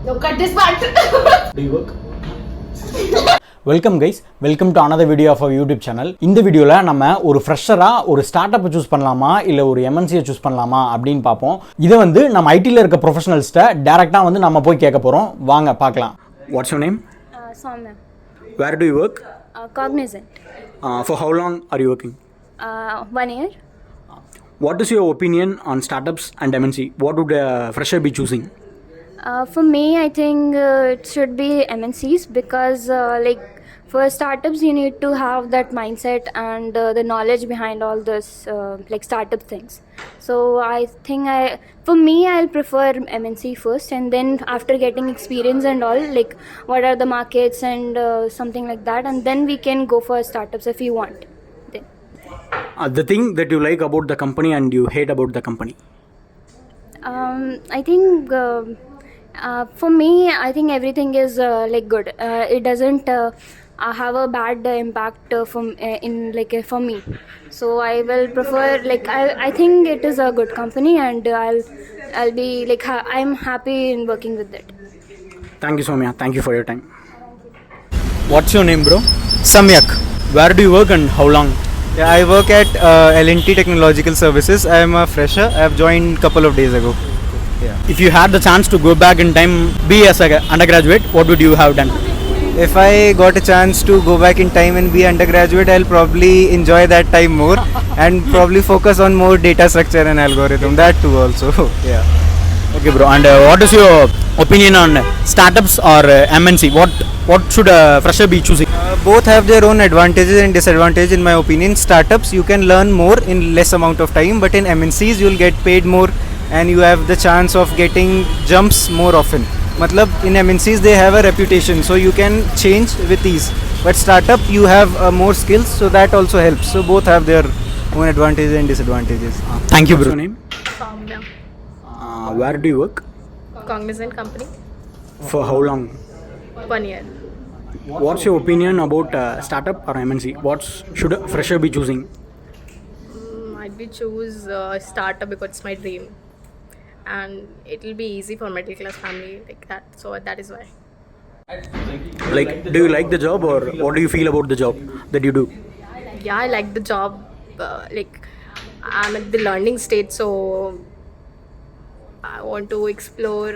No, cut this part. Do you work? Welcome guys, welcome to another video of YouTube channel. இந்த வீடியோவில் நம்ம ஒரு ஃப்ரெஷராக ஒரு start அப்பை choose பண்ணலாமா இல்லை ஒரு எம்என்சியை சூஸ் பண்ணலாமா அப்படின்னு பார்ப்போம். இதை வந்து நம்ம ஐடியில் இருக்க ப்ரொஃபஷனல்ஸ்ட்டை டேரெக்டாக வந்து நம்ம போய் கேட்க போகிறோம். வாங்க பார்க்கலாம். What's your name? Soumya. Where do you work? Cognizant. For how long are you working? 1 year. What is your opinion on startups and MNC? What would a fresher be choosing? For me, I think it should be MNCs because like for startups you need to have that mindset and the knowledge behind all this like startup things. So I think for me I'll prefer MNC first, and then after getting experience and all, like what are the markets and something like that, and then we can go for startups if you want. The thing that you like about the company and you hate about the company? I think for me, I think everything is like good. It doesn't have a bad impact for me. So I will prefer, like I think it is a good company, and I'll be like I'm happy in working with it. Thank you, Soumya. Thank you for your time. What's your name, bro? Samyak. Where do you work and how long? Yeah, I work at L&T Technological Services. I am a fresher. I have joined a couple of days ago. Yeah. If you had the chance to go back in time, be as an undergraduate, what would you have done? If I got a chance to go back in time and be undergraduate, I'll probably enjoy that time more and probably focus on more data structure and algorithm. That too also. Yeah. Okay, bro. And what is your opinion on startups or MNC? What should a fresher be choosing? Both have their own advantages and disadvantages in my opinion. Startups, you can learn more in less amount of time, but in MNCs, you'll get paid more and you have the chance of getting jumps more often. Matlab, in MNCs they have a reputation, so you can change with ease. But startup, you have more skills, so that also helps. So both have their own advantages and disadvantages. Thank you, bro. What's your name? Soumya. Where do you work? Cognizant company. For how long? 1 year. What's your opinion about startup or MNC? What should a fresher be choosing? I'd be choose startup because it's my dream, and it will be easy for middle class family like that. So that is why. Like, do you like the job or what do you feel about the job that you do? Yeah, I like the job. Like I'm at the learning stage, so I want to explore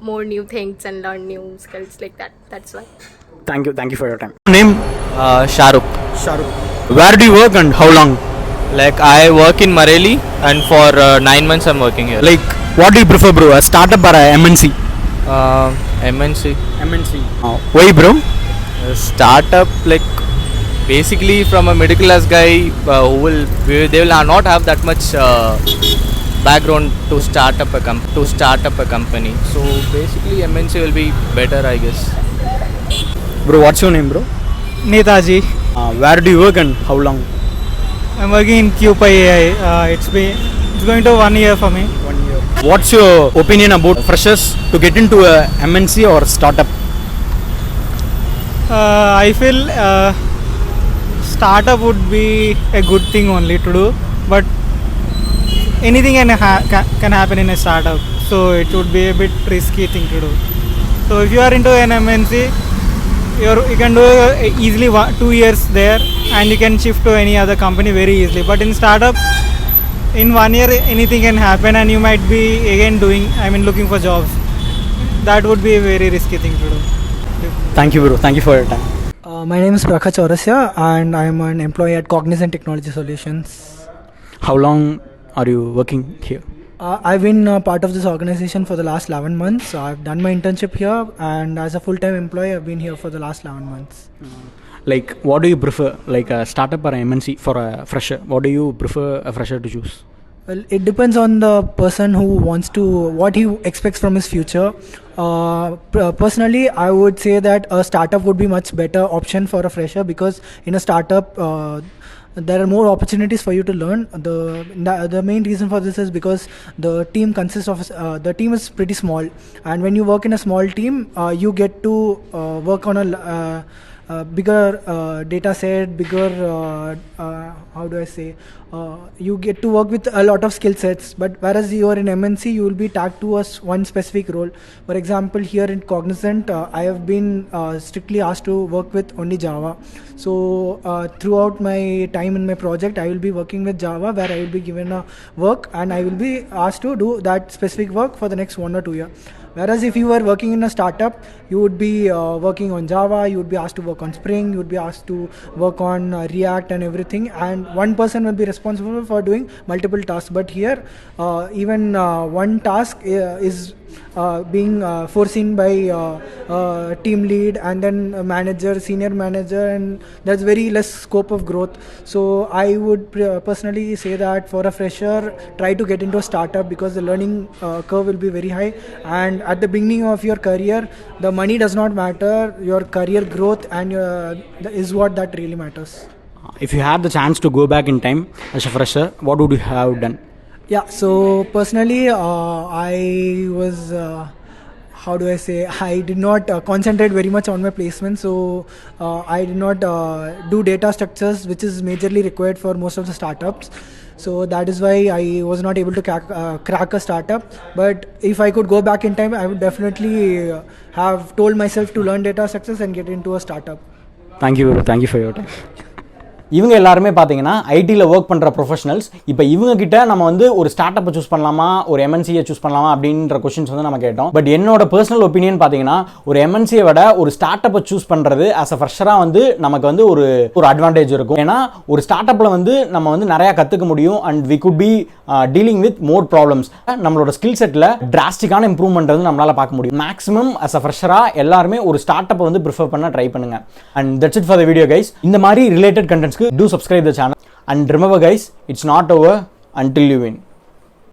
more new things and learn new skills like that. That's why. Thank you for your time. Name? Shahrukh. Where do you work and how long? Like I work in Mareli, and for 9 months I'm working here. Like, what do you prefer, bro? A startup or a MNC? MNC. Why, bro? Startup, like basically from a middle class guy they will not have that much background to start up a company. So basically MNC will be better, I guess. Bro, what's your name, bro? Netaji. Where do you work and how long? I'm working in QPI AI. It's going to 1 year for me. 1 year. What's your opinion about freshers to get into a MNC or startup? I feel startup would be a good thing only to do, but anything can happen in a startup, so it would be a bit risky thing to do. So if you are into an MNC, you can do easily 2 years there, and you can shift to any other company very easily. But in startup, in 1 year anything can happen, and you might be again looking for jobs. That would be a very risky thing to do. Thank you, bro. Thank you for your time. My name is Prakha Chaurasya, and I am an employee at Cognizant Technology Solutions. How long are you working here? I've been part of this organization for the last 11 months. So I've done my internship here, and as a full-time employee, I've been here for the last 11 months. Like, what do you prefer, like a startup or a MNC for a fresher? What do you prefer a fresher to choose? Well, it depends on the person who wants to, what he expects from his future. Personally, I would say that a startup would be much better option for a fresher, because in a startup, there are more opportunities for you to learn. The main reason for this is because the team consists of the team is pretty small, and when you work in a small team, you get to work on bigger data set, bigger how do I say, you get to work with a lot of skill sets. But whereas you are in MNC, you will be tagged to one specific role. For example, here in Cognizant, I have been strictly asked to work with only Java. So throughout my time in my project, I will be working with Java, where I will be given a work and I will be asked to do that specific work for the next 1 or 2 years. Whereas if you were working in a startup, you would be working on Java, you would be asked to work on Spring, you would be asked to work on React and everything, and one person will be responsible for doing multiple tasks. But here, even one task is being foreseen by team lead and then a manager, senior manager, and there's very less scope of growth. So I would personally say that for a fresher, try to get into a startup, because the learning curve will be very high, and at the beginning of your career, the money does not matter, your career growth and is what that really matters. If you had the chance to go back in time as a fresher, what would you have done? Yeah, so personally, I was, how do I say, I did not concentrate very much on my placement. So I did not do data structures, which is majorly required for most of the startups. So that is why I was not able to crack a startup. But if I could go back in time, I would definitely have told myself to learn data structures and get into a startup. Thank you for your time. இவங்க எல்லாருமே பார்த்தீங்கன்னா ஐடியில் work பண்ணுற professionals. இப்போ இவங்க கிட்ட நம்ம வந்து ஒரு ஸ்டார்ட் அப்பை சூஸ் பண்ணலாமா, ஒரு எம்என்சியை சூஸ் பண்ணலாமா அப்படின்ற கொஸ்டின்ஸ் வந்து நம்ம கேட்டோம். பட் என்னோட பர்சனல் ஒப்பீனியன் பார்த்தீங்கன்னா, ஒரு எம்என்சியை விட ஒரு ஸ்டார்ட் அப்பை சூஸ் பண்ணுறது ஆஸ் அ ஃப்ரெஷராக வந்து நமக்கு வந்து ஒரு அட்வான்டேஜ் இருக்கும். ஏன்னா ஒரு ஸ்டார்ட் அப்பில் வந்து நம்ம வந்து நிறையா கற்றுக்க முடியும், and we could be dealing with more problems. நம்மளோட ஸ்கில் செட்டில் டிராஸ்டிக்கான இம்ப்ரூவ்மெண்ட் வந்து நம்மளால் பார்க்க முடியும். மேக்ஸிமம் ஆஸ் அ ஃப்ரெஷராக எல்லாருமே ஒரு ஸ்டார்ட் அப்பை வந்து ப்ரிஃபர் பண்ண ட்ரை பண்ணுங்க. And that's it for the video guys. இந்த மாதிரி related கண்டென்ட்ஸ்க்கு do subscribe the channel, and remember guys, it's not over until you win.